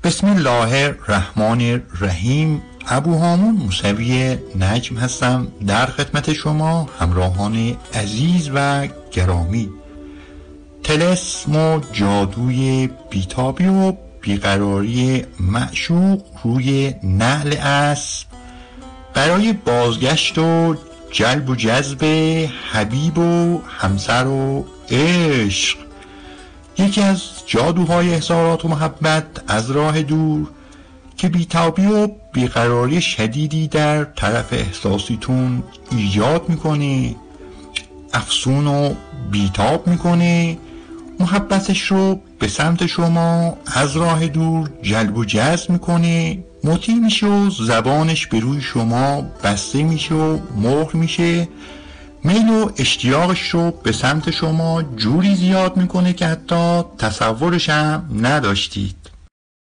بسم الله الرحمن الرحیم. ابو هامون موسوی نجم هستم در خدمت شما همراهان عزیز و گرامی. طلسم و جادوی بیتابی و بیقراری معشوق روی نعل اسب برای بازگشت و جلب و جذب حبیب و همسر و عشق. یکی از جادوهای احساسات و محبت از راه دور که بیتابی و بیقراری شدیدی در طرف احساسیتون ایجاد میکنه، افسون و بیتاب میکنه، محبتش رو به سمت شما از راه دور جلب و جذب میکنه، مطیع میشه و زبانش به روی شما بسته میشه و مهر میشه، میل و اشتیاقش رو به سمت شما جوری زیاد میکنه که حتی تصورش هم نداشتید.